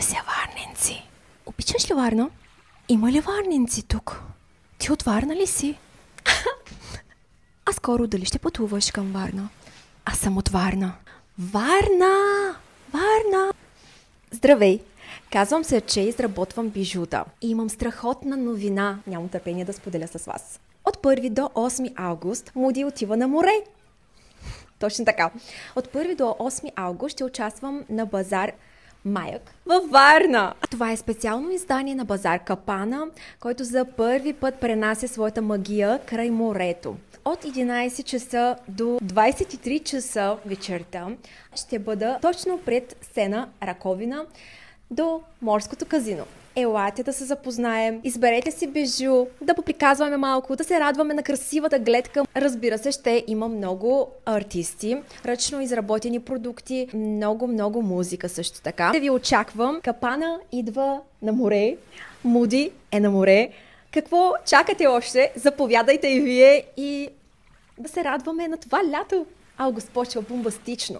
се варненци. Обичаш ли Варна? Има ли варненци тук? Ти от Варна ли си? А скоро дали ще пътуваш към Варна? Аз съм от Варна. Варна! Варна! Здравей! Казвам се, че изработвам бижута. И имам страхотна новина. Нямам търпение да споделя с вас. От 1 до 8 август Муди отива на море. Точно така. От 1 до 8 август ще участвам на базар Маяк във Варна. Това е специално издание на базар Капана, който за първи път пренася своята магия край морето. От 11 часа до 23 часа вечерта ще бъда точно пред сцена Раковина до морското казино. Елате да се запознаем, изберете си бижу, да поприказваме малко, да се радваме на красивата гледка. Разбира се, ще има много артисти, ръчно изработени продукти, много музика също така. Да ви очаквам. Капана идва на море, Муди е на море. Какво чакате още? Заповядайте и вие и да се радваме на това лято. Август почва бомбастично.